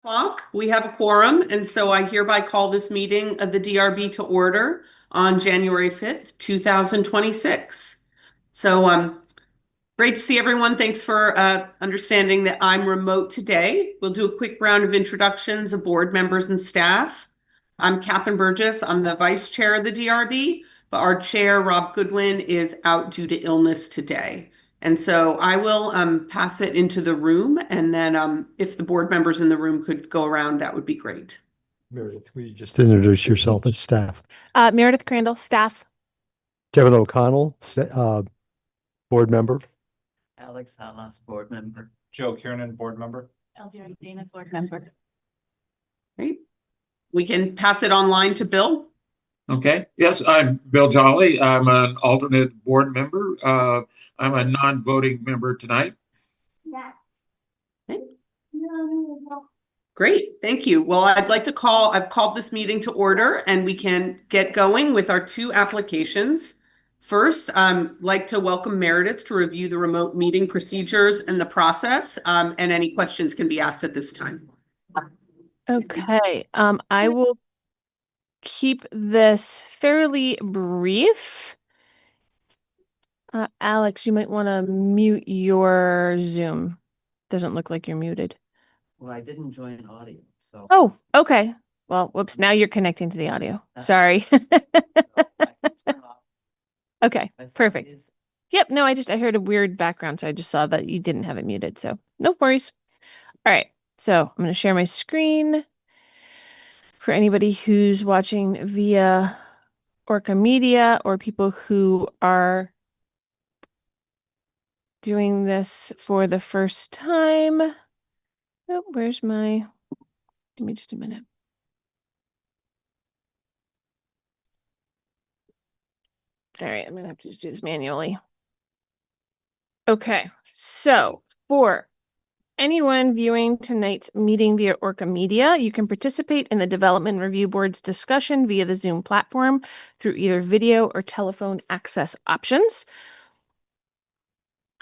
O'clock. We have a quorum, and so I hereby call this meeting of the DRB to order on January 5th, 2026. So, great to see everyone. Thanks for understanding that I'm remote today. We'll do a quick round of introductions of board members and staff. I'm Catherine Burgess. I'm the vice chair of the DRB, but our chair, Rob Goodwin, is out due to illness today. And so I will pass it into the room, and then if the board members in the room could go around, that would be great. Meredith, will you just introduce yourself as staff? Meredith Crandall, staff. Kevin O'Connell, board member. Alex Halas, board member. Joe Kiernan, board member. Elvira Dana, board member. Great. We can pass it online to Bill. Okay. Yes, I'm Bill Jolly. I'm an alternate board member. I'm a non-voting member tonight. Okay. Great, thank you. Well, I've called this meeting to order, and we can get going with our two applications. First, I'd like to welcome Meredith to review the remote meeting procedures and the process, and any questions can be asked at this time. Okay, I will keep this fairly brief. Alex, you might want to mute your Zoom. Doesn't look like you're muted. Well, I didn't join audio, so. Oh, okay. Well, whoops, now you're connecting to the audio. Sorry. Okay, perfect. Yep, no, I heard a weird background, so I just saw that you didn't have it muted, so no worries. All right, so I'm going to share my screen for anybody who's watching via ORCA Media or people who are doing this for the first time. Oh, where's my, give me just a minute. All right, I'm going to have to just do this manually. Okay, so for anyone viewing tonight's meeting via ORCA Media, you can participate in the Development Review Board's discussion via the Zoom platform through either video or telephone access options.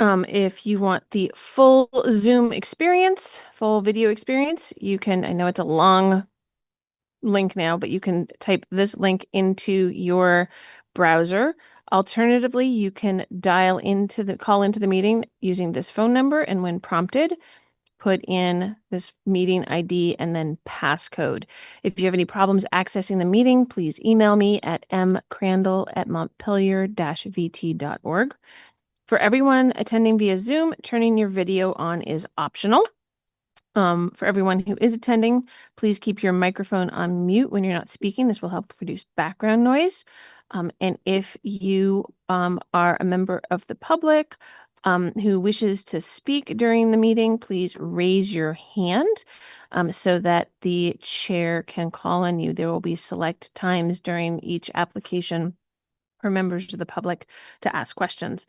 If you want the full Zoom experience, full video experience, you can, I know it's a long link now, but you can type this link into your browser. Alternatively, you can call into the meeting using this phone number, and when prompted, put in this meeting ID and then passcode. If you have any problems accessing the meeting, please email me at mcrandall@montpelier-vt.org. For everyone attending via Zoom, turning your video on is optional. For everyone who is attending, please keep your microphone on mute when you're not speaking. This will help reduce background noise. And if you are a member of the public who wishes to speak during the meeting, please raise your hand so that the chair can call on you. There will be select times during each application for members of the public to ask questions.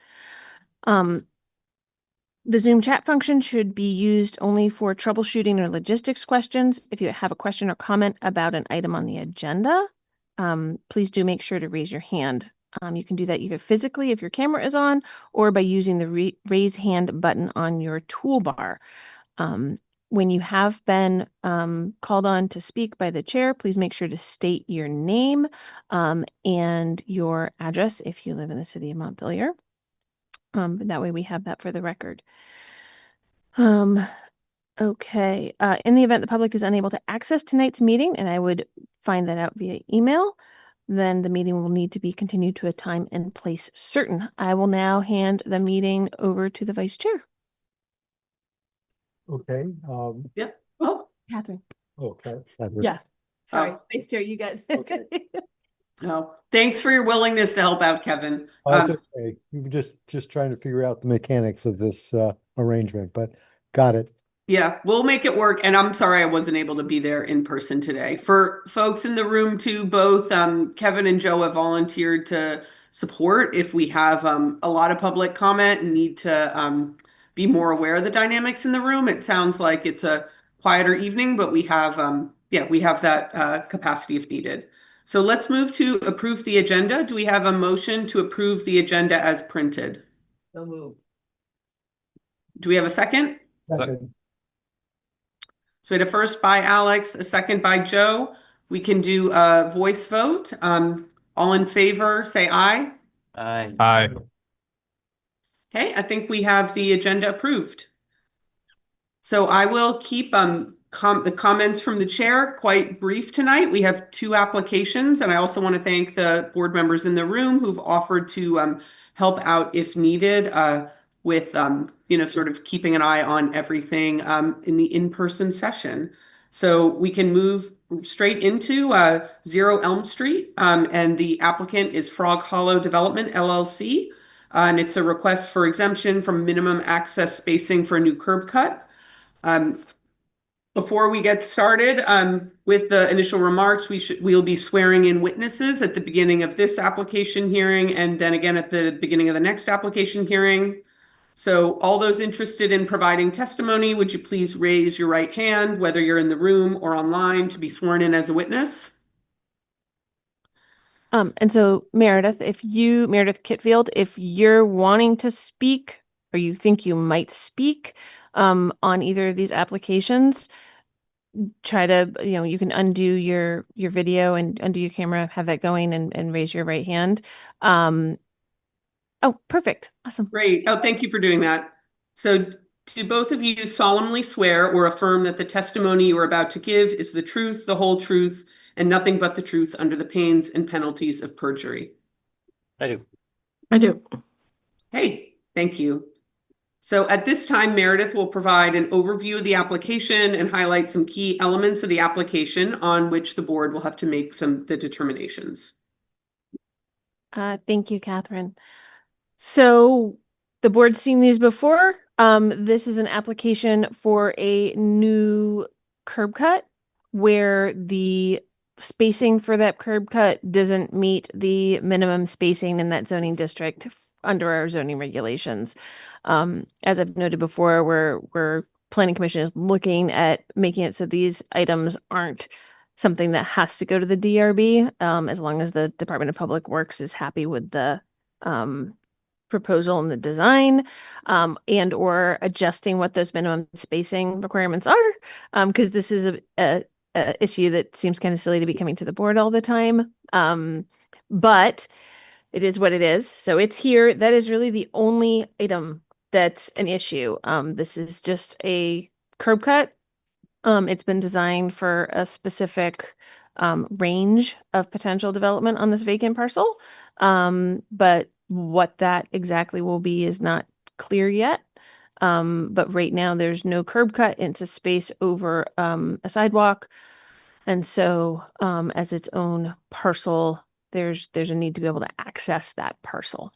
The Zoom chat function should be used only for troubleshooting or logistics questions. If you have a question or comment about an item on the agenda, please do make sure to raise your hand. You can do that either physically if your camera is on, or by using the raise hand button on your toolbar. When you have been called on to speak by the chair, please make sure to state your name and your address if you live in the city of Montpelier. That way we have that for the record. Okay. In the event the public is unable to access tonight's meeting, and I would find that out via email, then the meeting will need to be continued to a time and place certain. I will now hand the meeting over to the vice chair. Okay. Yeah. Oh, Catherine. Okay. Yeah. Sorry, Oh. vice chair, you got Okay. no. Thanks for your willingness to help out, Kevin. That's okay. We were just trying to figure out the mechanics of this arrangement, but got it. Yeah, we'll make it work. And I'm sorry I wasn't able to be there in person today. For folks in the room too, both Kevin and Joe have volunteered to support if we have a lot of public comment and need to be more aware of the dynamics in the room. It sounds like it's a quieter evening, but we have that capacity if needed. So let's move to approve the agenda. Do we have a motion to approve the agenda as printed? So moved. Do we have a second? Second. So we had a first by Alex, a second by Joe. We can do a voice vote. All in favor, say aye. Aye. Aye. Okay, I think we have the agenda approved. So I will keep the comments from the chair quite brief tonight. We have two applications, and I also want to thank the board members in the room who've offered to help out if needed with sort of keeping an eye on everything in the in-person session. So we can move straight into 0 Elm Street, and the applicant is Frog Hollow Development LLC. And it's a request for exemption from minimum access spacing for a new curb cut. Before we get started with the initial remarks, we'll be swearing in witnesses at the beginning of this application hearing and then again at the beginning of the next application hearing. So all those interested in providing testimony, would you please raise your right hand, whether you're in the room or online, to be sworn in as a witness? And so Meredith Kitfield, if you're wanting to speak or you think you might speak on either of these applications, try to, you can undo your video and undo your camera, have that going and raise your right hand. Oh, perfect. Awesome. Great. Oh, thank you for doing that. So do both of you solemnly swear or affirm that the testimony you are about to give is the truth, the whole truth, and nothing but the truth under the pains and penalties of perjury? I do. I do. Hey, thank you. So at this time, Meredith will provide an overview of the application and highlight some key elements of the application on which the board will have to make the determinations. Thank you, Catherine. So the board's seen these before. This is an application for a new curb cut where the spacing for that curb cut doesn't meet the minimum spacing in that zoning district under our zoning regulations. As I've noted before, we're Planning Commission is looking at making it so these items aren't something that has to go to the DRB, as long as the Department of Public Works is happy with the proposal and the design, and or adjusting what those minimum spacing requirements are, because this is a issue that seems kind of silly to be coming to the board all the time. But it is what it is. So it's here. That is really the only item that's an issue. This is just a curb cut. It's been designed for a specific range of potential development on this vacant parcel. But what that exactly will be is not clear yet. But right now there's no curb cut into space over a sidewalk. And so as its own parcel, there's a need to be able to access that parcel.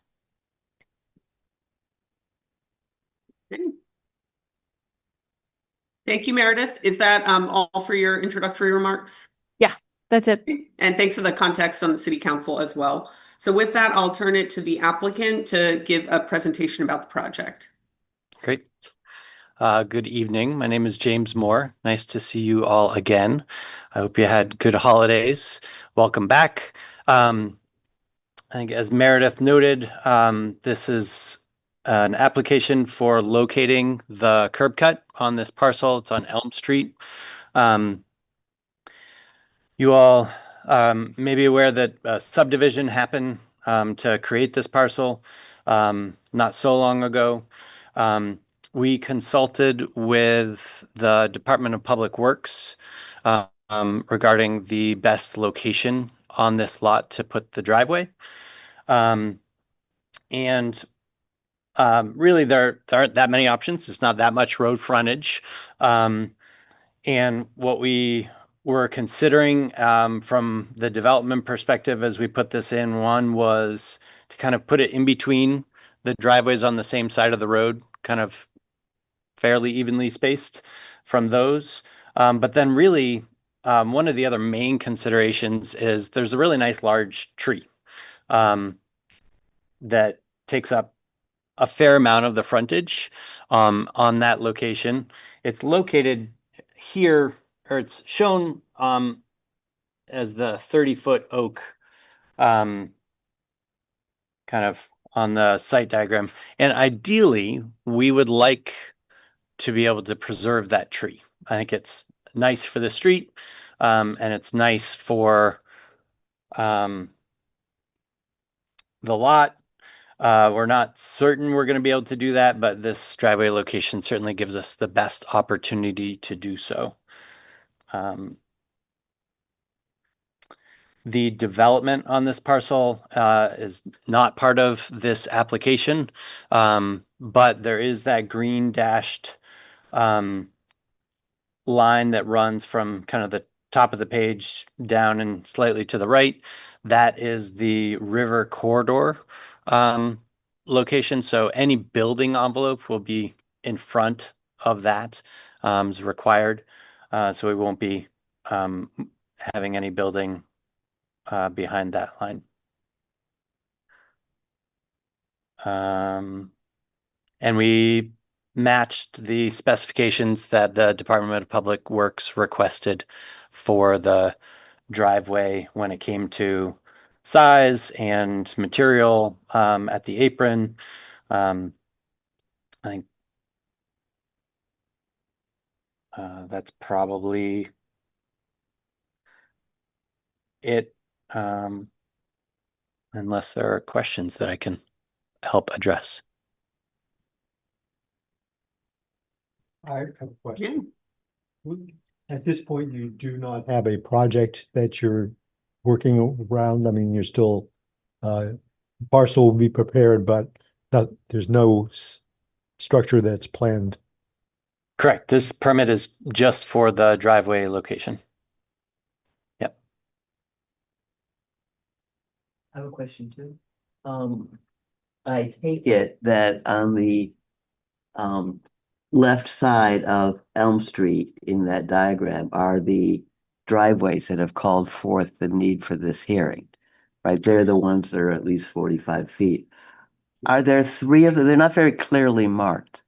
Thank you, Meredith. Is that all for your introductory remarks? Yeah, that's it. And thanks for the context on the city council as well. So with that, I'll turn it to the applicant to give a presentation about the project. Great. Good evening. My name is James Moore. Nice to see you all again. I hope you had good holidays. Welcome back. I think as Meredith noted, this is an application for locating the curb cut on this parcel. It's on Elm Street. You all may be aware that a subdivision happened to create this parcel not so long ago. We consulted with the Department of Public Works regarding the best location on this lot to put the driveway. Really, there aren't that many options. It's not that much road frontage. And what we were considering from the development perspective as we put this in, one was to kind of put it in between the driveways on the same side of the road, kind of fairly evenly spaced from those. But then really, one of the other main considerations is there's a really nice large tree that takes up a fair amount of the frontage on that location. It's located here, or it's shown as the 30-foot oak kind of on the site diagram. And ideally, we would like to be able to preserve that tree. I think it's nice for the street, and it's nice for the lot. We're not certain we're going to be able to do that, but this driveway location certainly gives us the best opportunity to do so. The development on this parcel is not part of this application, but there is that green dashed line that runs from kind of the top of the page down and slightly to the right. That is the river corridor location. So any building envelope will be in front of that is required. So we won't be having any building behind that line. And we matched the specifications that the Department of Public Works requested for the driveway when it came to size and material at the apron. I think that's probably it, unless there are questions that I can help address. I have a question. At this point, you do not have a project that you're working around. I mean, you're still, parcel will be prepared, but there's no structure that's planned. Correct. This permit is just for the driveway location. Yep. I have a question too. I take it that on the left side of Elm Street in that diagram are the driveways that have called forth the need for this hearing, right? They're the ones that are at least 45 feet. Are there three of them? They're not very clearly marked.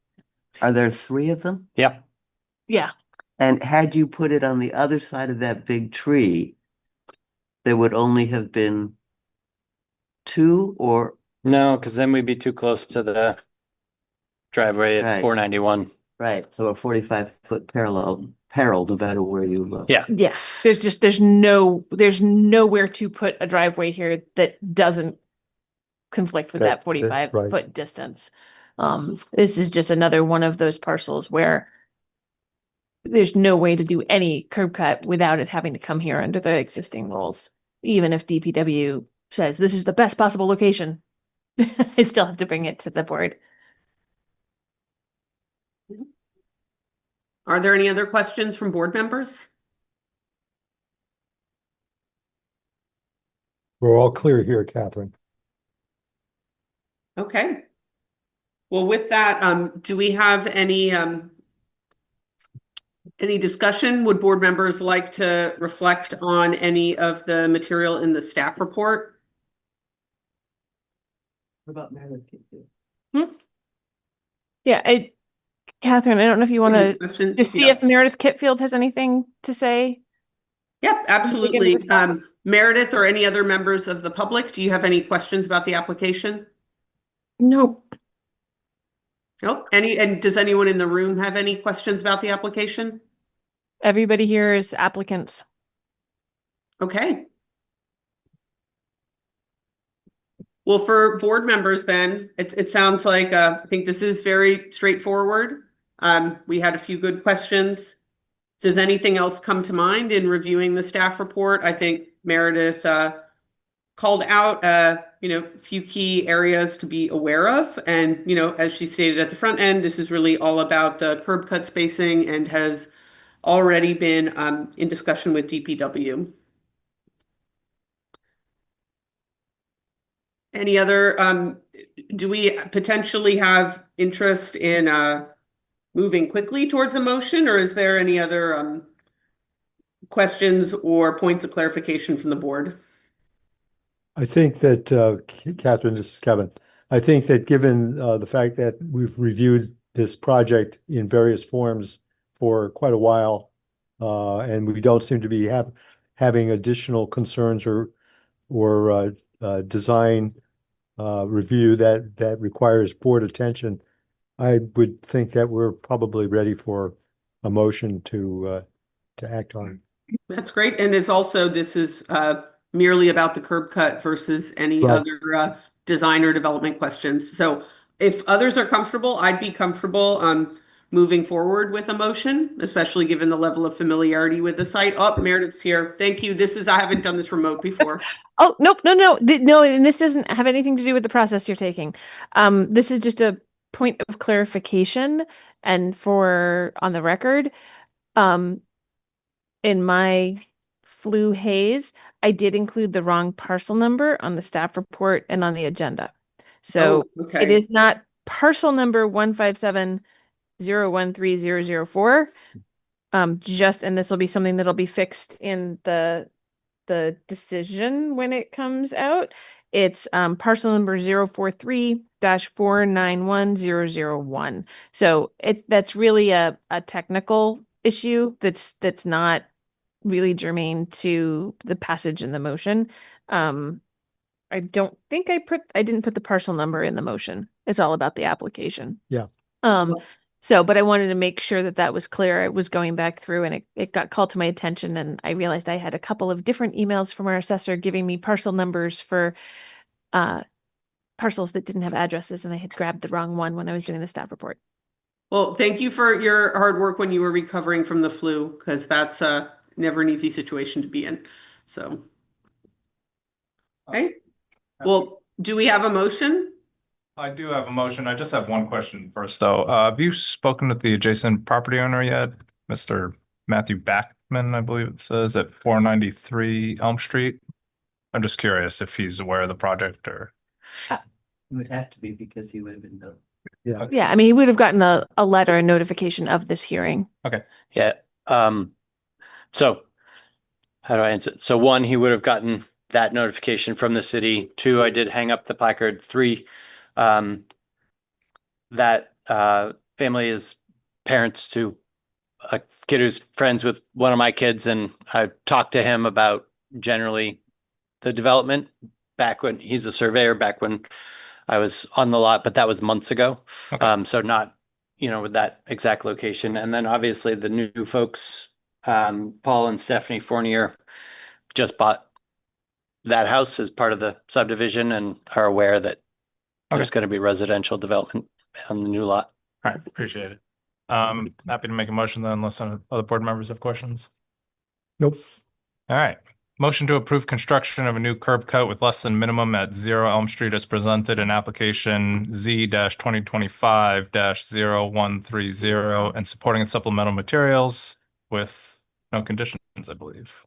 Are there three of them? Yeah. Yeah. And had you put it on the other side of that big tree, there would only have been two, or No, because then we'd be too close to the driveway at Right. 491. right, so a 45-foot parallel no matter where you look. Yeah. Yeah. There's nowhere to put a driveway here that doesn't conflict with that That's 45 right. foot distance. This is just another one of those parcels where there's no way to do any curb cut without it having to come here under the existing rules. Even if DPW says this is the best possible location, I still have to bring it to the board. Are there any other questions from board members? We're all clear here, Catherine. Okay. Well, with that, do we have any discussion? Would board members like to reflect on any of the material in the staff report? What about Meredith? Yeah, Catherine, I don't know if you want Any to questions? see Yeah. if Meredith Kitfield has anything to say. Yep, absolutely. the staff? Meredith or any other members of the public, do you have any questions about the application? Nope. Nope. And does anyone in the room have any questions about the application? Everybody here is applicants. Okay. Well, for board members then, it sounds like, I think this is very straightforward. We had a few good questions. Does anything else come to mind in reviewing the staff report? I think Meredith, called out, a few key areas to be aware of. And, as she stated at the front end, this is really all about the curb cut spacing and has already been, in discussion with DPW. Any other, do we potentially have interest in moving quickly towards a motion, or is there any other questions or points of clarification from the board? I think that, Catherine, this is Kevin. I think that given the fact that we've reviewed this project in various forms for quite a while, and we don't seem to be having additional concerns or design review that requires board attention, I would think that we're probably ready for a motion to to act on. That's great. And it's also, this is merely about the curb cut versus any Right. other design or development questions. So if others are comfortable, I'd be comfortable moving forward with a motion, especially given the level of familiarity with the site. Oh, Meredith's here. Thank you. I haven't done this remote before. Oh, nope, no, and this doesn't have anything to do with the process you're taking. This is just a point of clarification and for on the record. In my flu haze, I did include the wrong parcel number on the staff report and on the agenda. So Oh, it okay. is not parcel number 157013004. And this will be something that'll be fixed in the decision when it comes out. It's parcel number 043-491-001. So that's really a technical issue that's not really germane to the passage in the motion. I don't think I didn't put the parcel number in the motion. It's all about the application. Yeah. But I wanted to make sure that was clear. I was going back through and it got called to my attention, and I realized I had a couple of different emails from our assessor giving me parcel numbers for parcels that didn't have addresses, and I had grabbed the wrong one when I was doing the staff report. Well, thank you for your hard work when you were recovering from the flu, because that's never an easy situation to be in. So, okay. Well, do we have a motion? I do have a motion. I just have one question first, though. Have you spoken with the adjacent property owner yet? Mr. Matthew Backman, I believe it says, at 493 Elm Street. I'm just curious if he's aware of the project or. It would have to be because he would have been done. Yeah. Yeah, I mean, he would have gotten a letter, a notification of this hearing. Yeah. So how do I answer it? So one, he would have gotten that notification from the city. Two, I did hang up the placard. Three, that family is parents to a kid who's friends with one of my kids, and I talked to him about generally the development back when he's a surveyor, back when I was on the lot, but that was months ago. Okay. So not, with that exact location. And then obviously the new folks, Paul and Stephanie Fournier, just bought that house as part of the subdivision and are aware that there's going to be residential development on the new lot. All right, appreciate it. Happy to make a motion then, unless some other board members have questions. Nope. All right. Motion to approve construction of a new curb cut with less than minimum at 0 Elm Street as presented in application Z-2025-0130 and supporting its supplemental materials with no conditions, I believe.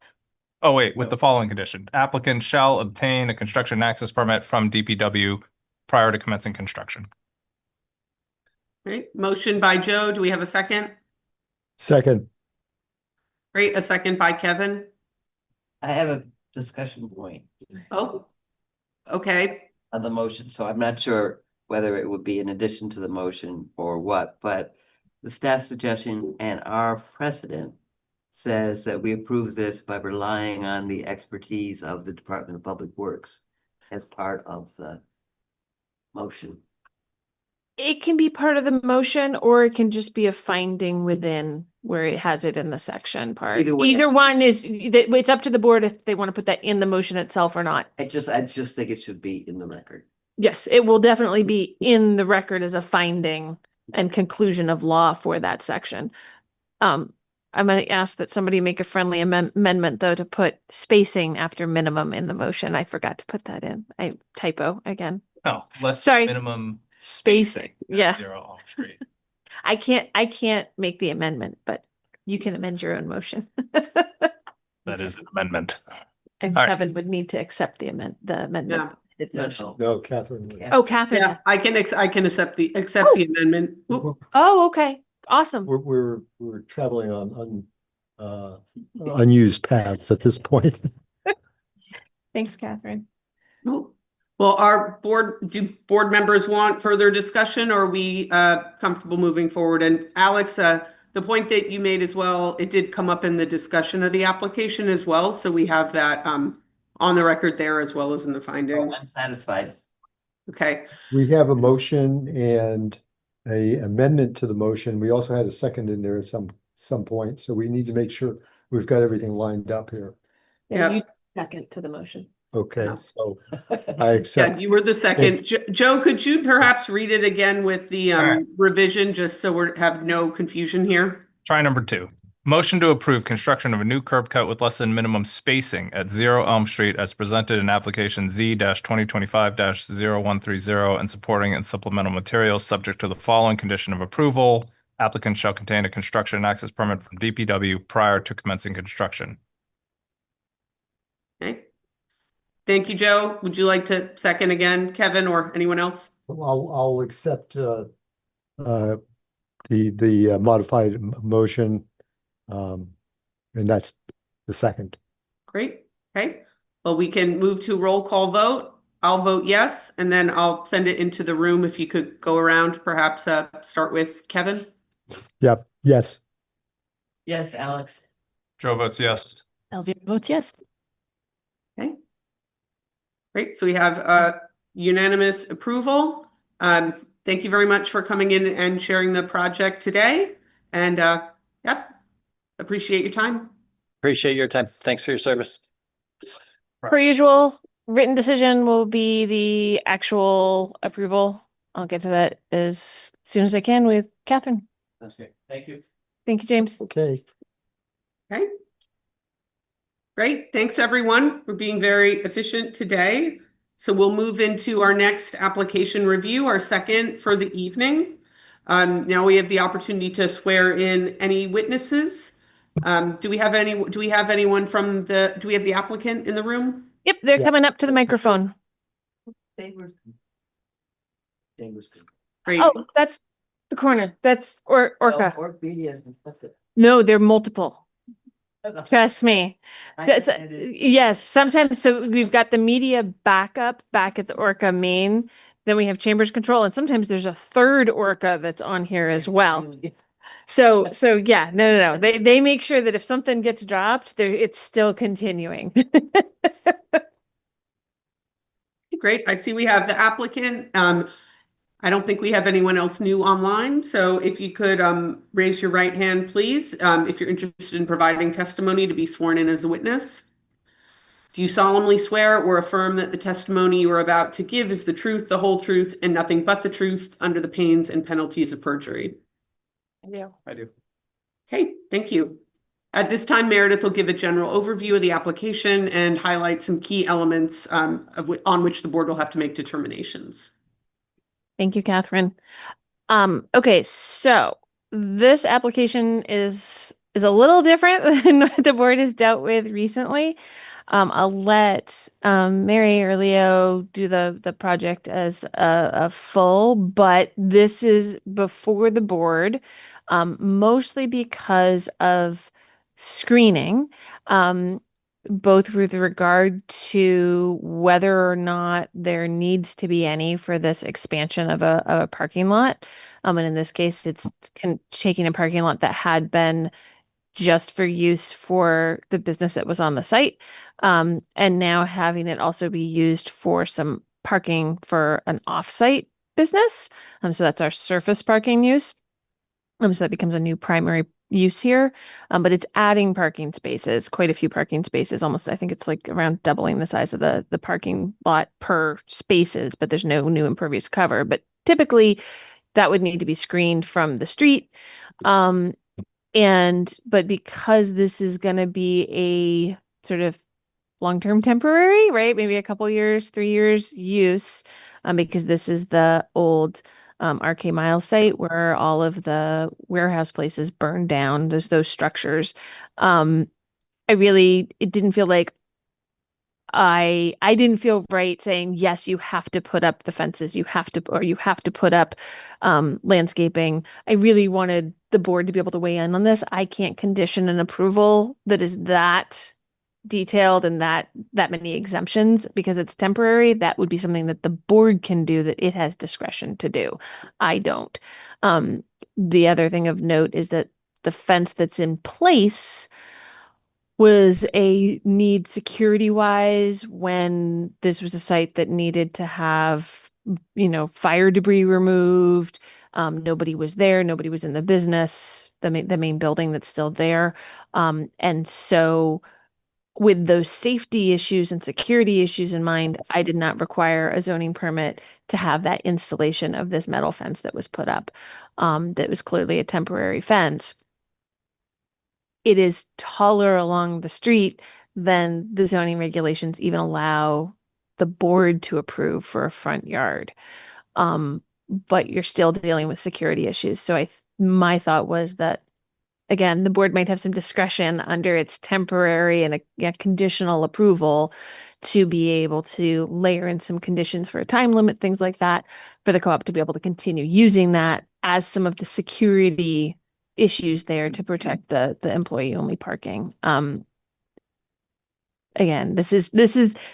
Oh, wait, with the following condition. Applicant shall obtain a construction access permit from DPW prior to commencing construction. Great. Motion by Joe. Do we have a second? Second. Great. A second by Kevin. I have a discussion point Oh, okay. on the motion, so I'm not sure whether it would be in addition to the motion or what, but the staff suggestion and our precedent says that we approve this by relying on the expertise of the Department of Public Works as part of the motion. It can be part of the motion, or it can just be a finding within where it has it in the section part. Either way. Either one it's up to the board if they want to put that in the motion itself or not. I just think it should be in the record. Yes, it will definitely be in the record as a finding and conclusion of law for that section. I'm going to ask that somebody make a friendly amendment, though, to put spacing after minimum in the motion. I forgot to put that in. I typo again. No, less Sorry. minimum Spacing. at Yeah. 0 Elm Street. I can't make the amendment, but you can amend your own motion. That is an amendment. And All right. Kevin would need to accept the amendment. Yeah. No, Catherine. Yeah. Oh, Catherine. Yeah, I can accept the amendment. Oop. Oh, okay. Awesome. We're traveling on unused paths at this point. Thanks, Catherine. Oop. Well, do board members want further discussion, or are we comfortable moving forward? And Alex, the point that you made as well, it did come up in the discussion of the application as well. So we have that on the record there as well as in the findings. I'm satisfied. Okay. We have a motion and a amendment to the motion. We also had a second in there at some point, so we need to make sure we've got everything lined up here. Yeah. You second to the motion. Okay, No. so I Yeah, accept. you were the second. Joe, could you perhaps read it again with the All right. revision, just so we have no confusion here? Try number 2. Motion to approve construction of a new curb cut with less than minimum spacing at 0 Elm Street as presented in application Z-2025-0130 and supporting and supplemental materials subject to the following condition of approval. Applicant shall contain a construction and access permit from DPW prior to commencing construction. Okay. Thank you, Joe. Would you like to second again, Kevin, or anyone else? I'll accept the modified motion. And that's the second. Great. Okay. Well, we can move to roll call vote. I'll vote yes, and then I'll send it into the room. If you could go around, perhaps start with Kevin. Yep, yes. Yes, Alex. Joe votes yes. Elvira votes yes. Okay. Great. So we have unanimous approval. Thank you very much for coming in and sharing the project today. And yep, appreciate your time. Appreciate your time. Thanks for your service. Per usual, written decision will be the actual approval. I'll get to that as soon as I can with Catherine. That's good. Thank you. Thank you, James. Okay. Okay. Great. Thanks, everyone, for being very efficient today. So we'll move into our next application review, our second for the evening. Now we have the opportunity to swear in any witnesses. Do we have anyone from do we have the applicant in the room? Yep, they're Yes. coming up to the microphone. Chambers. Great. Oh, that's the corner. That's ORCA. Or BDS and stuff. No, they're multiple. Trust me. Yes, sometimes. So we've got the media backup back at the ORCA main. Then we have Chambers Control, and sometimes there's a third ORCA that's on here as well. So yeah, no. They make sure that if something gets dropped, it's still continuing. Great. I see we have the applicant. I don't think we have anyone else new online. So if you could raise your right hand, please, if you're interested in providing testimony to be sworn in as a witness. Do you solemnly swear or affirm that the testimony you are about to give is the truth, the whole truth, and nothing but the truth under the pains and penalties of perjury? I do. Okay, thank you. At this time, Meredith will give a general overview of the application and highlight some key elements on which the board will have to make determinations. Thank you, Catherine. Okay, so this application is a little different than what the board has dealt with recently. I'll let Mary or Leo do the project as a full, but this is before the board, mostly because of screening. Both with regard to whether or not there needs to be any for this expansion of a parking lot. And in this case, it's taking a parking lot that had been just for use for the business that was on the site, and now having it also be used for some parking for an off-site business. So that's our surface parking use. So that becomes a new primary use here, but it's adding parking spaces, quite a few parking spaces, almost, I think it's like around doubling the size of the parking lot per spaces, but there's no new impervious cover. But typically that would need to be screened from the street. But because this is going to be a sort of long-term temporary, right? Maybe a couple years, 3 years use, because this is the old RK Mile site where all of the warehouse places burned down. There's those structures. It didn't feel like I didn't feel right saying, yes, you have to put up the fences, you have to put up landscaping. I really wanted the board to be able to weigh in on this. I can't condition an approval that is that detailed and that many exemptions because it's temporary. That would be something that the board can do, that it has discretion to do. I don't. The other thing of note is that the fence that's in place was a need security wise when this was a site that needed to have, fire debris removed. Nobody was there. Nobody was in the business, the main building that's still there. And so with those safety issues and security issues in mind, I did not require a zoning permit to have that installation of this metal fence that was put up. That was clearly a temporary fence. It is taller along the street than the zoning regulations even allow the board to approve for a front yard. But you're still dealing with security issues. So my thought was that, again, the board might have some discretion under its temporary and a conditional approval to be able to layer in some conditions for a time limit, things like that, for the co-op to be able to continue using that as some of the security issues there to protect the employee only parking. Again, this is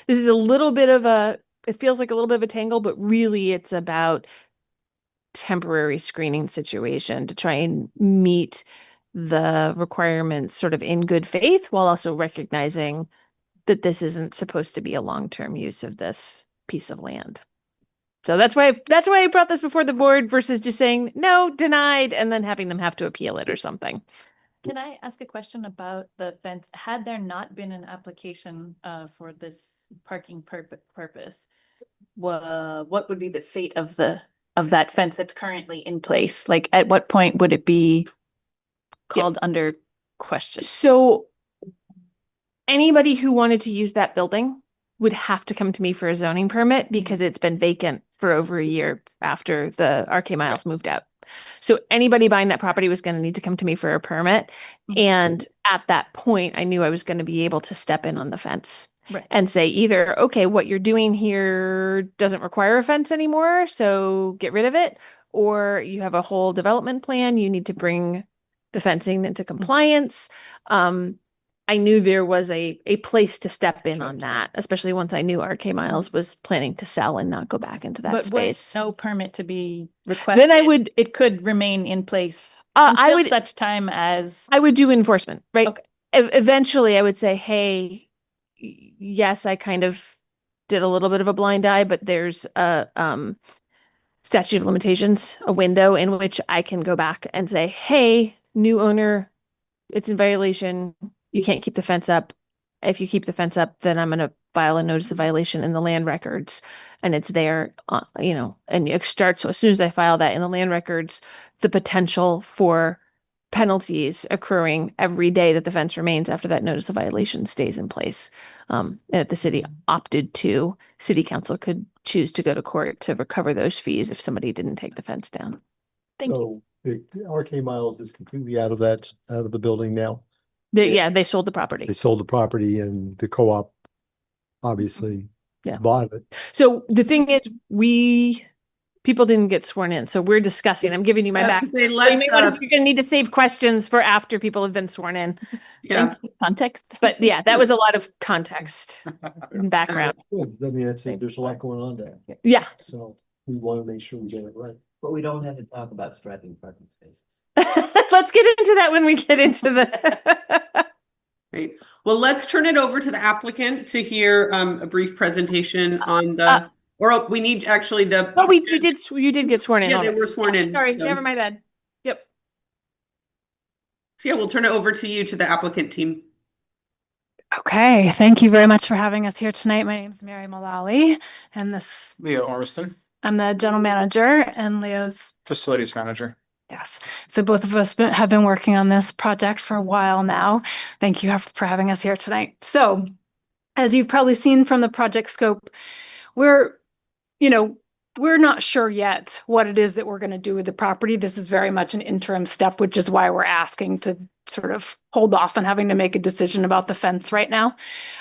a little bit of it feels like a little bit of a tangle, but really it's about temporary screening situation to try and meet the requirements sort of in good faith while also recognizing that this isn't supposed to be a long-term use of this piece of land. So that's why I brought this before the board versus just saying no, denied, and then having them have to appeal it or something. Can I ask a question about the fence? Had there not been an application for this parking purpose, what would be the fate of that fence that's currently in place? Like, at what point would it be called under question? So anybody who wanted to use that building would have to come to me for a zoning permit because it's been vacant for over a year after the RK Miles moved out. So anybody buying that property was going to need to come to me for a permit. And at that point, I knew I was going to be able to step in on the fence. Right. And say either, okay, what you're doing here doesn't require a fence anymore, so get rid of it, or you have a whole development plan, you need to bring the fencing into compliance. I knew there was a place to step in on that, especially once I knew RK Miles was planning to sell and not go back into that But space. no permit to be requested. Then it could remain in place I until would such time as I would do enforcement, right? Okay. Eventually I would say, hey, yes, I kind of did a little bit of a blind eye, but there's a statute of limitations, a window in which I can go back and say, hey, new owner, it's in violation. You can't keep the fence up. If you keep the fence up, then I'm going to file a notice of violation in the land records, and it's there, and it starts. So as soon as I file that in the land records, the potential for penalties accruing every day that the fence remains after that notice of violation stays in place. And if the city opted to, city council could choose to go to court to recover those fees if somebody didn't take the fence down. Thank you. So the RK Miles is completely out of the building now. They sold the property. They sold the property and the co-op obviously bought it. So the thing is, people didn't get sworn in, so we're discussing. I'm giving you my back. Say, You're let's, gonna need to save questions for after people have been sworn in. yeah. Context. But yeah, that was a lot of context and background. Good. I mean, there's a lot going on there. Yeah. So we want to make sure we get it right. But we don't have to talk about striping parking spaces. Let's get into that when we get into the. Great. Well, let's turn it over to the applicant to hear a brief presentation on the, we need actually the. Oh, you did get sworn in. Yeah, they were sworn in. Sorry, so. never my bad. Yep. So yeah, we'll turn it over to you, to the applicant team. Okay, thank you very much for having us here tonight. My name is Mary Malali, and Leo Ormiston, I'm the general manager, and Leo's facilities manager. yes. So both of us have been working on this project for a while now. Thank you for having us here tonight. So, as you've probably seen from the project scope, we're not sure yet what it is that we're going to do with the property. This is very much an interim step, which is why we're asking to sort of hold off on having to make a decision about the fence right now.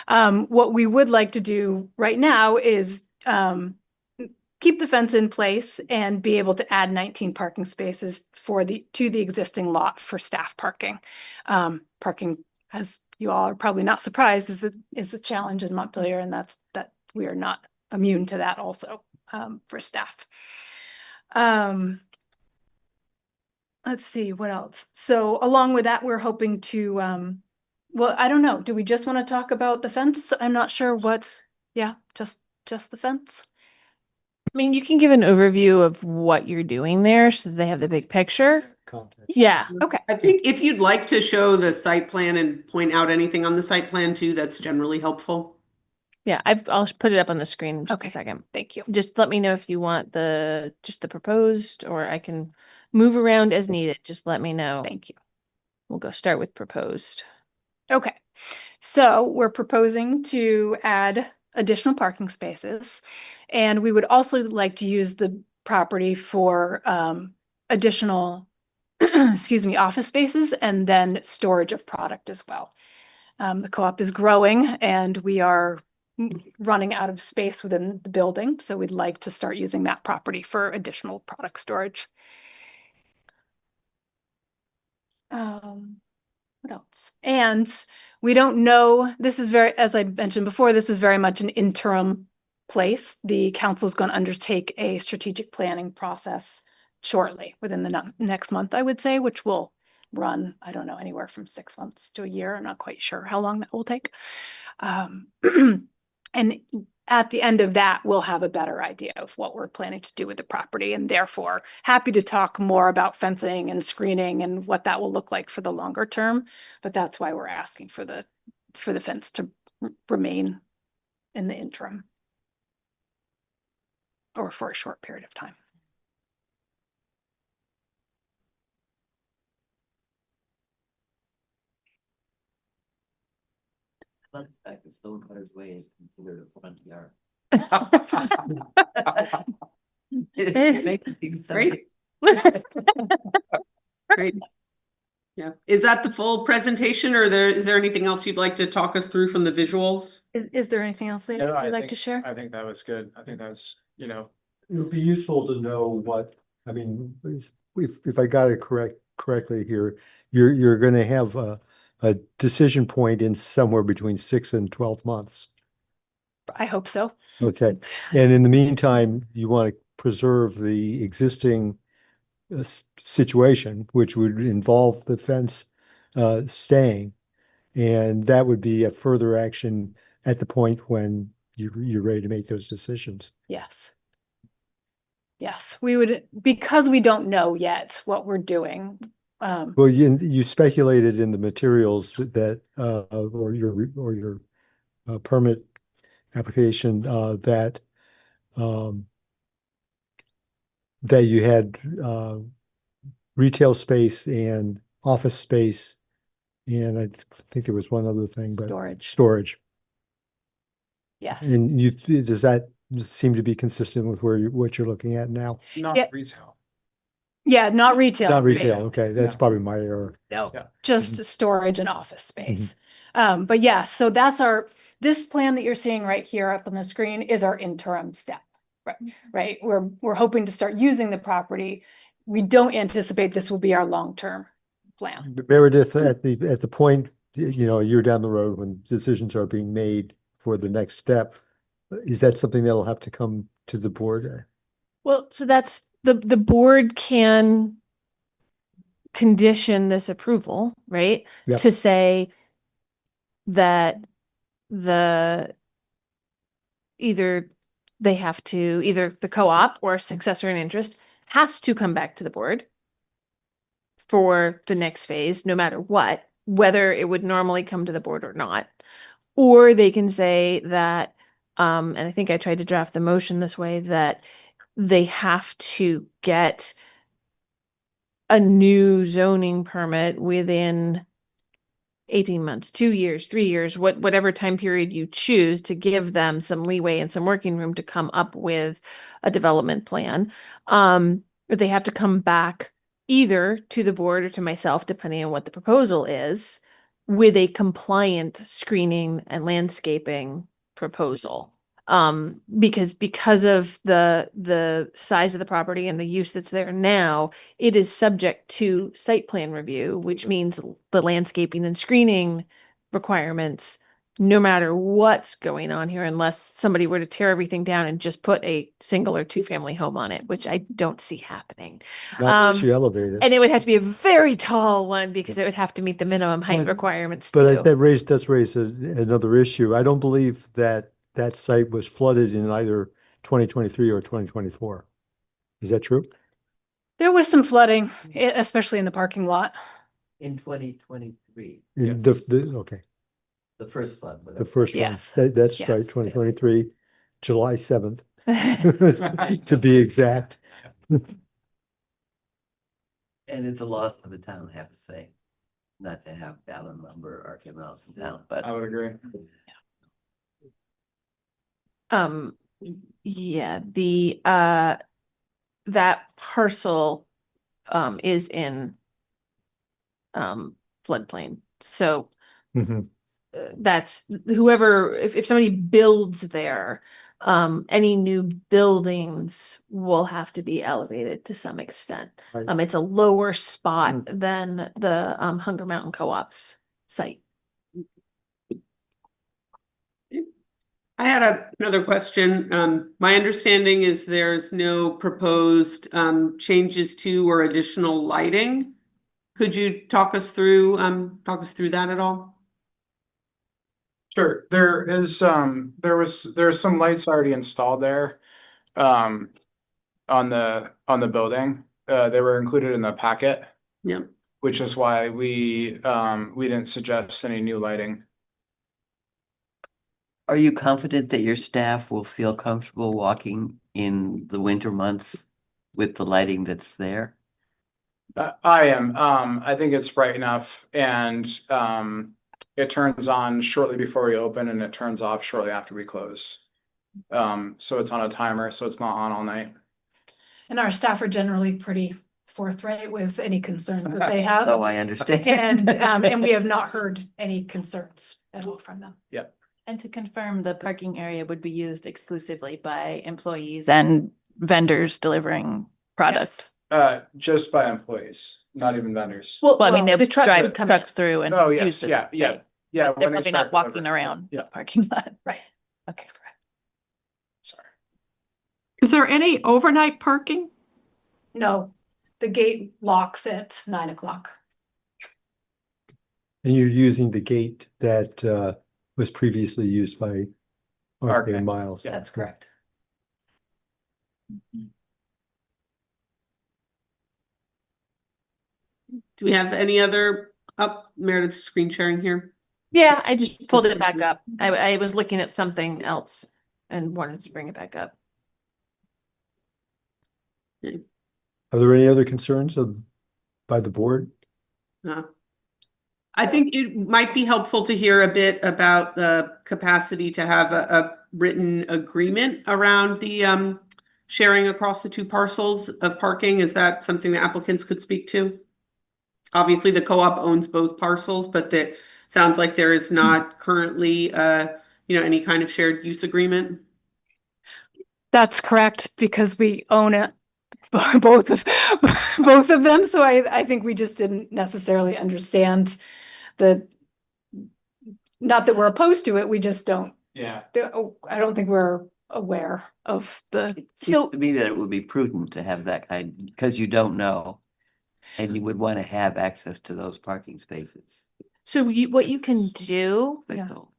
What we would like to do right now is keep the fence in place and be able to add 19 parking spaces to the existing lot for staff parking. Parking, as you all are probably not surprised, is a challenge in Montpelier, and that we are not immune to that also. For staff. Let's see what else. So along with that, we're hoping to, well, I don't know. Do we just want to talk about the fence? I'm not sure just the fence. I mean, you can give an overview of what you're doing there so they have the big picture. Context. Yeah. Okay. I think if you'd like to show the site plan and point out anything on the site plan too, that's generally helpful. Yeah, I'll put it up on the screen in just a second. Thank you. Just let me know if you want just the proposed, or I can move around as needed. Just let me know. Thank you. We'll go start with proposed. Okay, so we're proposing to add additional parking spaces. And we would also like to use the property for additional, excuse me, office spaces and then storage of product as well. The co-op is growing and we are running out of space within the building. So we'd like to start using that property for additional product storage. What else? And we don't know, this is very, as I mentioned before, this is very much an interim place. The council is going to undertake a strategic planning process shortly, within the next month, I would say, which will run, I don't know, anywhere from 6 months to a year. I'm not quite sure how long that will take. And at the end of that, we'll have a better idea of what we're planning to do with the property, and therefore happy to talk more about fencing and screening and what that will look like for the longer term. But that's why we're asking for the fence to remain in the interim or for a short period of time. But the fact that Stonecutter's Way is considered a front yard. It is. Makes it seem Great. something- Great. Yeah. Is that the full presentation, or is there anything else you'd like to talk us through from the visuals? Is there anything else that No, I you'd like think- to share? I think that was good. I think that's, It would be useful to know what, I mean, if I got it correctly here, you're gonna have a decision point in somewhere between 6 and 12 months. I hope so. Okay, and in the meantime, you want to preserve the existing situation, which would involve the fence staying. And that would be a further action at the point when you're ready to make those decisions. Yes. Yes, we would, because we don't know yet what we're doing. Well, you speculated in the materials that or your permit application that that you had retail space and office space, and I think there was one other thing, but storage. Yes. And does that seem to be consistent with what you're looking at now? not Yeah. retail. Yeah, not retail. Not space. retail, okay, that's Yeah. probably my error. No, Yeah. just storage and office space. But yeah, so that's this plan that you're seeing right here up on the screen is our interim step. Right. We're hoping to start using the property. We don't anticipate this will be our long-term plan. Meredith, at the point, a year down the road when decisions are being made for the next step, is that something that'll have to come to the board? Well, so that's the board can condition this approval, right? Yep. To say that either the co-op or successor in interest has to come back to the board for the next phase, no matter what, whether it would normally come to the board or not. Or they can say that, and I think I tried to draft the motion this way, that they have to get a new zoning permit within 18 months, 2 years, 3 years, whatever time period you choose, to give them some leeway and some working room to come up with a development plan. But they have to come back either to the board or to myself, depending on what the proposal is, with a compliant screening and landscaping proposal. Because of the size of the property and the use that's there now, it is subject to site plan review, which means the landscaping and screening requirements, no matter what's going on here, unless somebody were to tear everything down and just put a single or two-family home on it, which I don't see happening. Not unless you elevate it. And it would have to be a very tall one because it would have to meet the minimum height But- requirements But too. that does raise another issue. I don't believe that site was flooded in either 2023 or 2024. Is that true? There was some flooding, especially in the parking lot. In 2023, Okay, the first flood. the whatever. first one. Yes. That's right, Yes. 2023, July 7th, to be exact. And it's a loss to the town, I have to say, not to have Allen Lumber or RK Miles in town, but I would agree. Yeah, the that parcel is in floodplain. So Mhm. that's whoever, if somebody builds there, any new buildings will have to be elevated to some extent. Right. It's a lower spot than the Hunger Mountain Co-op's site. I had another question. My understanding is there's no proposed changes to or additional lighting. Could you talk us through that at all? Sure, there's some lights already installed there, on the building. They were included in the packet, Yeah. which is why we didn't suggest any new lighting. are you confident that your staff will feel comfortable walking in the winter months with the lighting that's there? I am, I think it's bright enough, and it turns on shortly before we open and it turns off shortly after we close. So it's on a timer, so it's not on all night. And our staff are generally pretty forthright with any concerns that they have. Oh, I understand. And we have not heard any concerns at all from them. And to confirm, the parking area would be used exclusively by employees and vendors delivering products. Just by employees, not even vendors. Well, I mean, they the trucks drive would come trucks through and Oh, use yes, the. yeah. They're when they probably start not walking delivering. around the Yeah, parking lot. Right. Okay. sorry. Is there any overnight parking? No, the gate locks at 9 o'clock. And you're using the gate that was previously used by RK RK, Miles. yeah. That's correct. Do we have any other Meredith's screen sharing here? Yeah, I just pulled it back up. I was looking at something else and wanted to bring it back up. Are there any other concerns by the board? I think it might be helpful to hear a bit about the capacity to have a written agreement around the sharing across the two parcels of parking. Is that something the applicants could speak to? Obviously, the co-op owns both parcels, but that sounds like there is not currently any kind of shared use agreement. That's correct, because we own it, both of them. So I think we just didn't necessarily understand not that we're opposed to it, we just don't, Yeah, I don't think we're aware of the. Seems to me that it would be prudent to have that kind, because you don't know. And you would want to have access to those parking spaces. So what you can do, They Yeah. don't.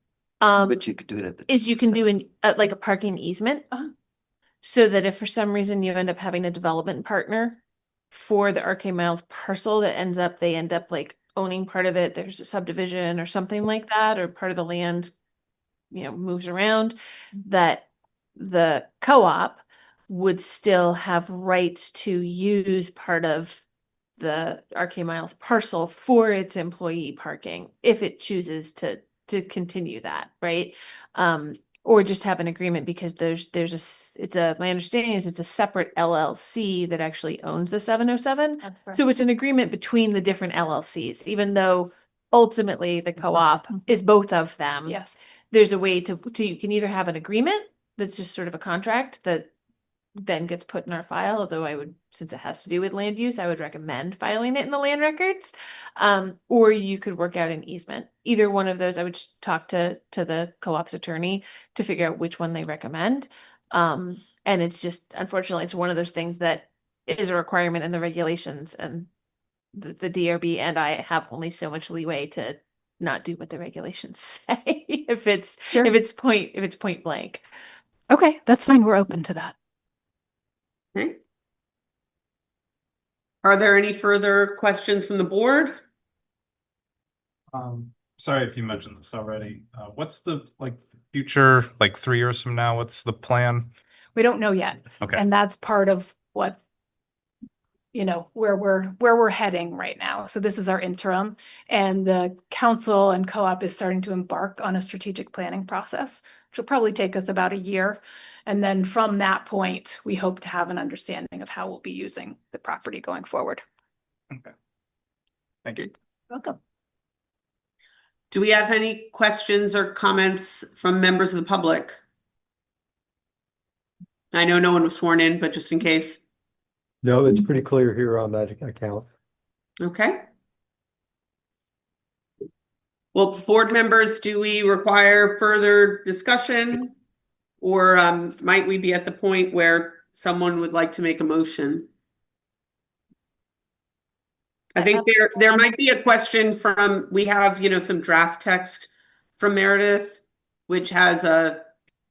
um, But you could do it at the. is you can do like a parking easement. So that if for some reason you end up having a development partner for the RK Miles parcel that they end up like owning part of it, there's a subdivision or something like that, or part of the land, moves around, that the co-op would still have rights to use part of the RK Miles parcel for its employee parking if it chooses to continue that, right? Or just have an agreement, because my understanding is it's a separate LLC that actually owns the 707. So it's an agreement between the different LLCs, even though ultimately the co-op is both of them. Yes. There's a way to you can either have an agreement that's just sort of a contract that then gets put in our file, although since it has to do with land use, I would recommend filing it in the land records. Or you could work out an easement. Either one of those, I would just talk to the co-op's attorney to figure out which one they recommend. And it's just, unfortunately, it's one of those things that is a requirement in the regulations, and the DRB and I have only so much leeway to not do what the regulations say if it's point blank. Okay, that's fine. We're open to that. Okay. Are there any further questions from the board? Sorry if you mentioned this already. What's the future, 3 years from now? What's the plan? We don't know yet. Okay. And that's part of what, where we're heading right now. So this is our interim, and the council and co-op is starting to embark on a strategic planning process, which will probably take us about a year. And then from that point, we hope to have an understanding of how we'll be using the property going forward. Okay. Thank you. Welcome. Do we have any questions or comments from members of the public? I know no one was sworn in, but just in case. No, it's pretty clear here on that account. Okay. Well, board members, do we require further discussion? Or might we be at the point where someone would like to make a motion? I think there might be a question from, we have, some draft text from Meredith, which has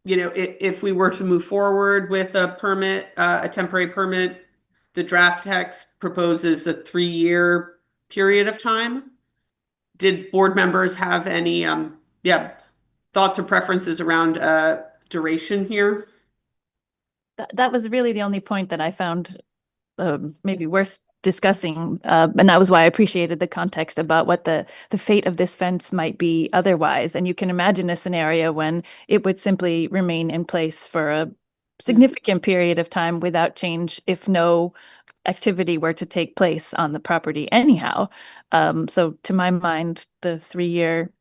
if we were to move forward with a permit, a temporary permit, the draft text proposes a 3-year period of time. Did board members have any, thoughts or preferences around duration here? That was really the only point that I found maybe worth discussing. And that was why I appreciated the context about what the fate of this fence might be otherwise. And you can imagine a scenario when it would simply remain in place for a significant period of time without change if no activity were to take place on the property anyhow. So to my mind, the 3-year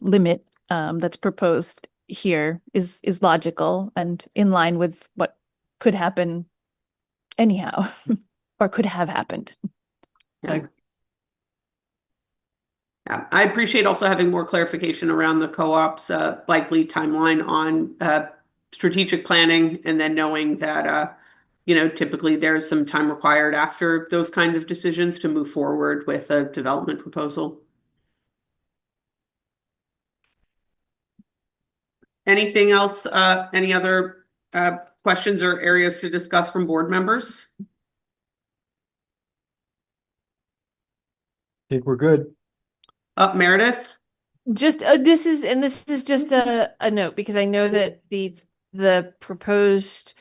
limit that's proposed here is logical and in line with what could happen anyhow, or could have happened. Yeah. Yeah, I appreciate also having more clarification around the co-op's likely timeline on strategic planning, and then knowing that typically there's some time required after those kinds of decisions to move forward with a development proposal. Anything else? Any other questions or areas to discuss from board members? I think we're good. Meredith? Just this is just a note, because I know that the proposed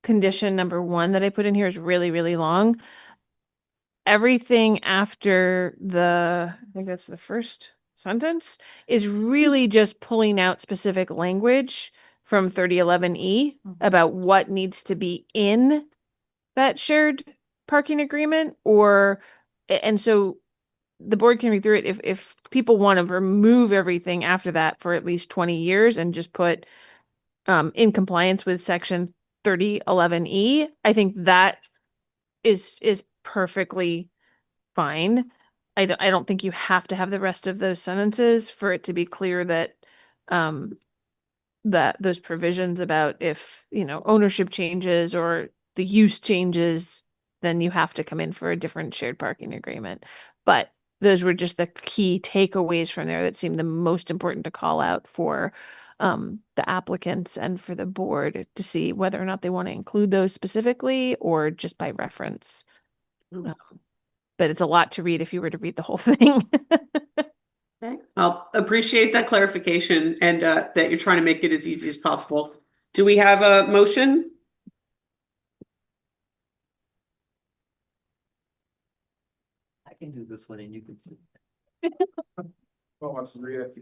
condition number 1 that I put in here is really, really long. Everything after I think that's the first sentence, is really just pulling out specific language from 3011E about what needs to be in that shared parking agreement, and so the board can read through it if people want to remove everything after that for at least 20 years and just put in compliance with section 3011E. I think that is perfectly fine. I don't think you have to have the rest of those sentences for it to be clear that that those provisions about if ownership changes or the use changes, then you have to come in for a different shared parking agreement. But those were just the key takeaways from there that seemed the most important to call out for the applicants and for the board to see whether or not they want to include those specifically or just by reference. But it's a lot to read if you were to read the whole thing. Okay. I'll appreciate that clarification and that you're trying to make it as easy as possible. Do we have a motion? I can do this one and you can see. Well, let's read it.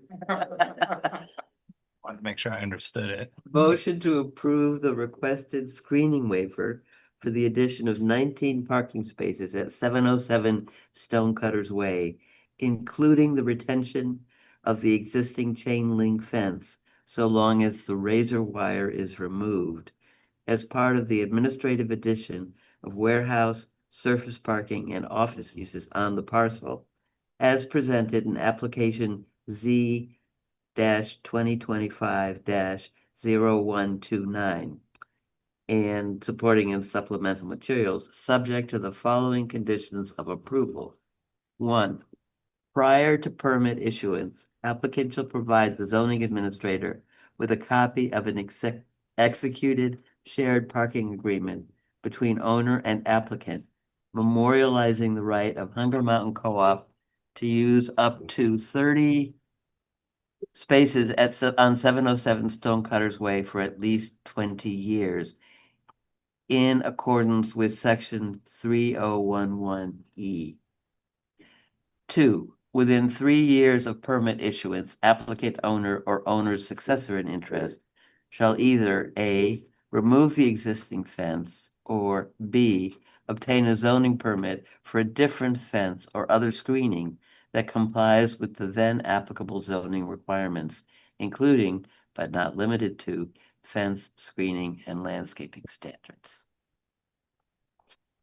Wanted to make sure I understood it. Motion to approve the requested screening waiver for the addition of 19 parking spaces at 707 Stonecutters Way, including the retention of the existing chain link fence, so long as the razor wire is removed, as part of the administrative addition of warehouse, surface parking, and office uses on the parcel, as presented in application Z-2025-0129 and supporting in supplemental materials, subject to the following conditions of approval. 1, prior to permit issuance, applicant shall provide the zoning administrator with a copy of an executed shared parking agreement between owner and applicant, memorializing the right of Hunger Mountain Co-op to use up to 30 spaces on 707 Stonecutters Way for at least 20 years in accordance with section 3011E. 2, within 3 years of permit issuance, applicant owner or owner's successor in interest shall either A, remove the existing fence, or B, obtain a zoning permit for a different fence or other screening that complies with the then applicable zoning requirements, including, but not limited to, fence, screening, and landscaping standards.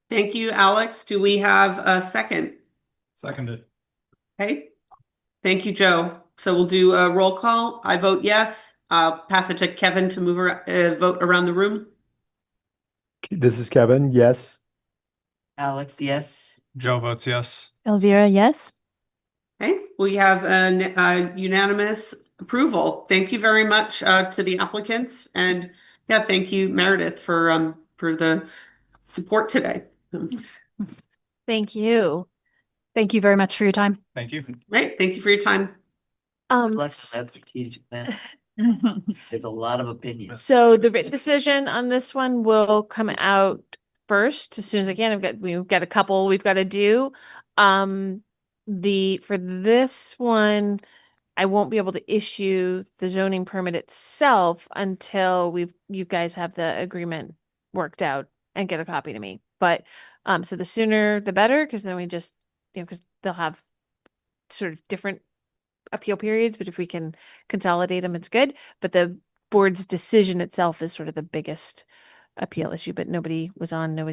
Thank you, Alex. Do we have a second? Seconded. Okay. Thank you, Joe. So we'll do a roll call. I vote yes. Pass it to Kevin to vote around the room. This is Kevin, yes. Alex, yes? Joe votes yes. Elvira, yes. Okay, we have a unanimous approval. Thank you very much to the applicants, and yeah, thank you, Meredith, for the support today. Thank you. Thank you very much for your time. Thank you. Right, thank you for your time. Good luck on that strategic plan. There's a lot of opinions. So the written decision on this one will come out first as soon as I can. We've got a couple we've got to do. For this one, I won't be able to issue the zoning permit itself until you guys have the agreement worked out and get a copy to me. But so the sooner the better, because then we just, because they'll have sort of different appeal periods, but if we can consolidate them, it's good. But the board's decision itself is sort of the biggest appeal issue, but nobody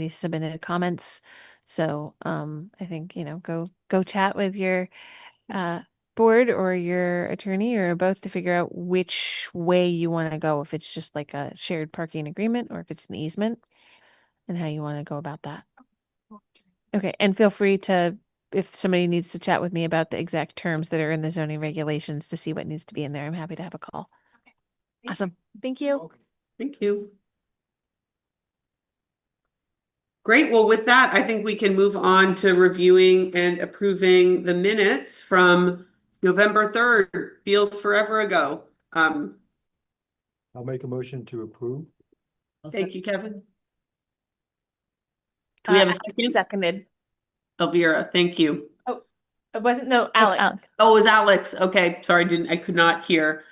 submitted comments. So I think, go chat with your board or your attorney or both to figure out which way you want to go, if it's just like a shared parking agreement or if it's an easement, and how you want to go about that. Okay, and feel free to, if somebody needs to chat with me about the exact terms that are in the zoning regulations to see what needs to be in there, I'm happy to have a call. Awesome. Thank you. Thank you. Great. Well, with that, I think we can move on to reviewing and approving the minutes from November 3rd, feels forever ago. I'll make a motion to approve. Thank you, Kevin. Do we have a second? Seconded. Elvira, thank you. It wasn't, no, Alex. Oh, it was Alex. Okay, sorry, I could not hear.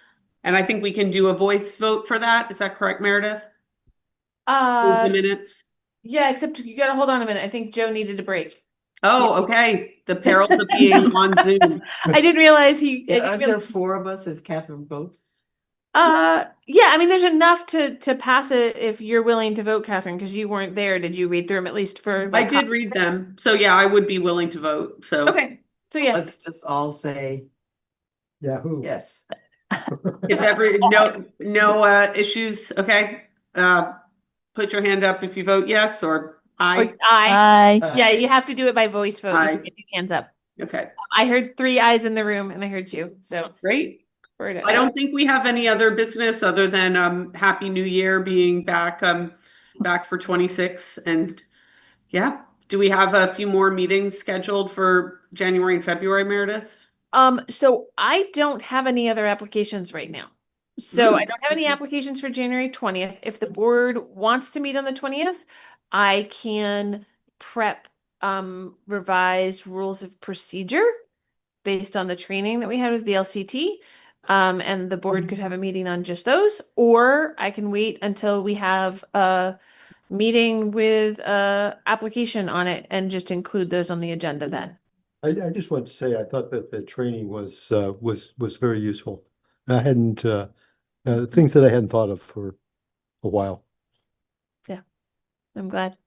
And I think we can do a voice vote for that. Is that correct, Meredith? Approve the minutes. Yeah, except you gotta hold on a minute. I think Joe needed a break. Oh, okay. The perils of being on Zoom. I didn't realize he. Are there 4 of us if Catherine votes? Yeah, I mean, there's enough to pass it if you're willing to vote, Catherine, because you weren't there. Did you read through them at least for? I did read them. So yeah, I would be willing to vote. So Okay. So yeah. Let's just all say Yahoo. yes. if no issues, okay. Put your hand up if you vote yes or aye. Aye. Yeah, you have to do it by voice vote. Aye. You can't do hands up. Okay, I heard 3 ayes in the room and I heard you. So great. I don't think we have any other business other than Happy New Year, being back for 26. And yeah, do we have a few more meetings scheduled for January and February, Meredith? So I don't have any other applications right now. So I don't have any applications for January 20th. If the board wants to meet on the 20th, I can prep revised rules of procedure based on the training that we had with VLCT. And the board could have a meeting on just those, or I can wait until we have a meeting with application on it and just include those on the agenda then. I just want to say, I thought that the training was very useful. I hadn't, things that I hadn't thought of for a while. Yeah, I'm glad.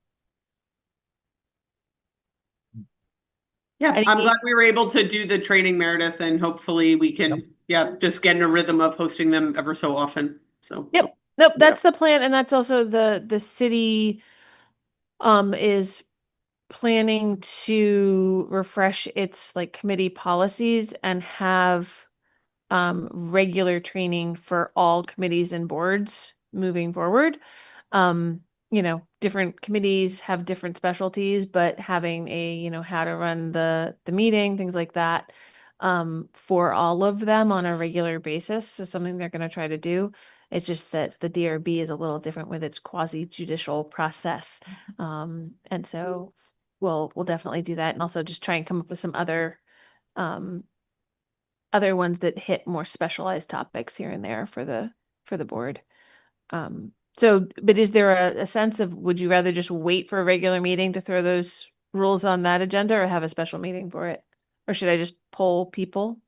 Yeah, I think I'm glad we were able to do the training, Meredith, and hopefully we can, just get in a rhythm of hosting them ever so often. So Yep. Nope, that's the plan, and that's also the city is planning to refresh its like committee policies and have regular training for all committees and boards moving forward. Different committees have different specialties, but having a, how to run the meeting, things like that, for all of them on a regular basis is something they're going to try to do. It's just that the DRB is a little different with its quasi judicial process. And so we'll definitely do that, and also just try and come up with some other ones that hit more specialized topics here and there for the board. But is there a sense of, would you rather just wait for a regular meeting to throw those rules on that agenda, or have a special meeting for it? Or should I just poll people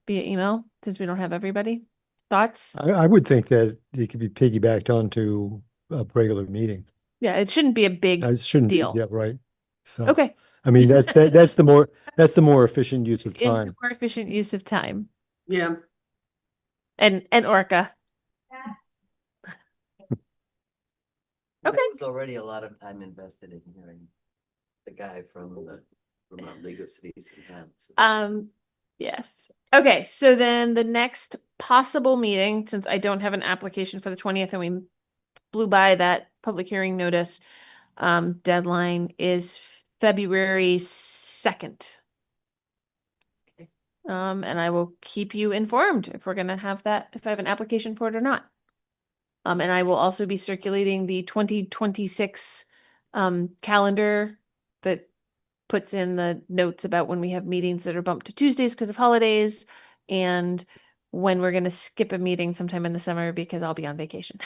via email, since we don't have everybody? Thoughts? I would think that it could be piggybacked onto a regular meeting. Yeah, it shouldn't be a big It shouldn't be, deal. yeah, right. So, Okay. I mean, that's the more efficient use of Is the time. more efficient use of time. Yeah. And ORCA. Okay. There was already a lot of time invested in hearing the guy from the Vermont League of Cities and Towns. Yes. Okay, so then the next possible meeting, since I don't have an application for the 20th and we blew by that public hearing notice, deadline is February 2nd. And I will keep you informed if we're gonna have that, if I have an application for it or not. And I will also be circulating the 2026 calendar that puts in the notes about when we have meetings that are bumped to Tuesdays because of holidays, and when we're gonna skip a meeting sometime in the summer because I'll be on vacation.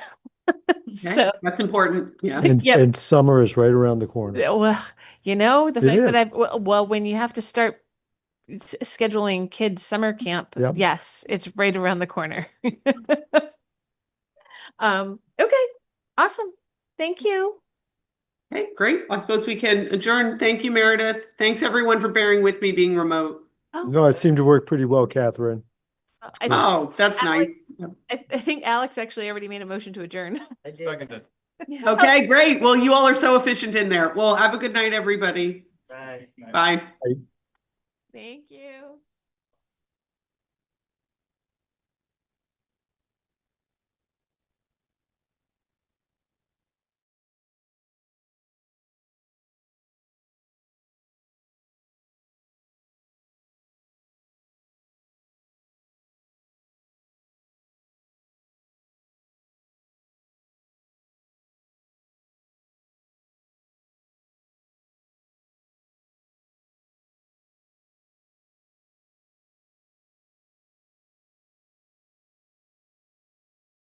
Okay, So that's important. Yeah. And, Yep. and summer is right around the corner. well, the It fact is. that well, when you have to start scheduling kids summer camp, Yep. yes, it's right around the corner. Okay, awesome. Thank you. Okay, great. I suppose we can adjourn. Thank you, Meredith. Thanks everyone for bearing with me being remote. No, it seemed to work pretty well, Catherine. Oh, that's nice. I think Alex actually already made a motion to adjourn. I did. Seconded. Okay, great. Well, you all are so efficient in there. Well, have a good night, everybody. Right. Bye. Thank you.